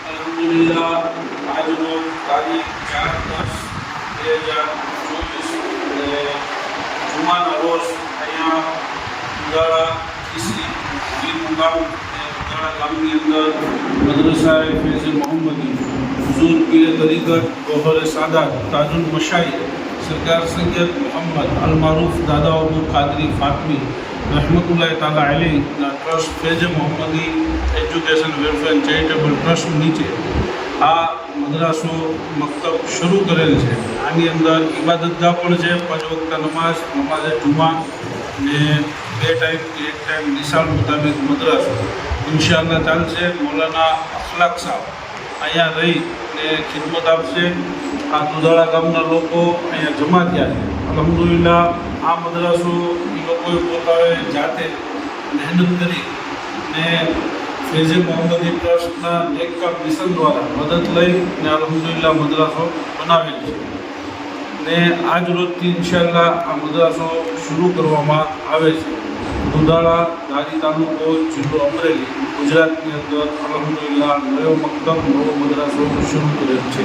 અલ્હમ્દુલિલ્લાહ આજનો તારીખ 4/10/2024 અને જુમાના રોજ અહીંયા ઉદાળા ઈસરી વીર મુકામ ઉદાળા ગામની અંદર મદરસા ફૈઝ મોહમ્મદી હુઝુર પીર તરીકત ગોહર સાદાત તાજુલ મશાઈ સરકાર સૈયદ મોહમ્મદ અલ મારૂફ દાદા અબુ કાદરી ફાતમી रहमतुल्लाह ताला अलैहिના trust Faiz Mohammadi education welfare charitable trust નીચે આ મદ્રાસો મક્તબ શરૂ કરેલ છે। આની અંદર ઇબાદતગાહ પણ છે, 5 વખત નમાઝ જુમા ને 2 ટાઈમ કે 1 ટાઈમ નિશાળ મુતાબિક મદ્રાસો ઇન્શાઅલ્લાહ ચાલશે। મૌલાના અખલાક સાહેબ અહીંયા રહી ને ખિદમત આપશે। આ દુધાળા ગામના લોકો અહીંયા જમા થયા છે। અલ્હમ્દુલિલ્લાહ આ મદ્રાસો એ લોકોએ પોતાએ જાતે મહેનત કરી ને ફૈઝ મોહમ્મદી ટ્રસ્ટના નેકકામ મિશન દ્વારા મદદ લઈ ને અલ્હમ્દુલિલ્લાહ મદ્રાસો બનાવેલ છે ને આજ રોજથી ઇન્શાઅલ્લાહ આ મદ્રાસો શરૂ કરવામાં આવે છે। દુધાળા ધારી તાલુકો જિલ્લો અમરેલી ગુજરાતની અંદર અલ્હમ્દુલિલ્લાહ નવો મક્તબ નવો મદ્રાસો શરૂ કરેલ છે।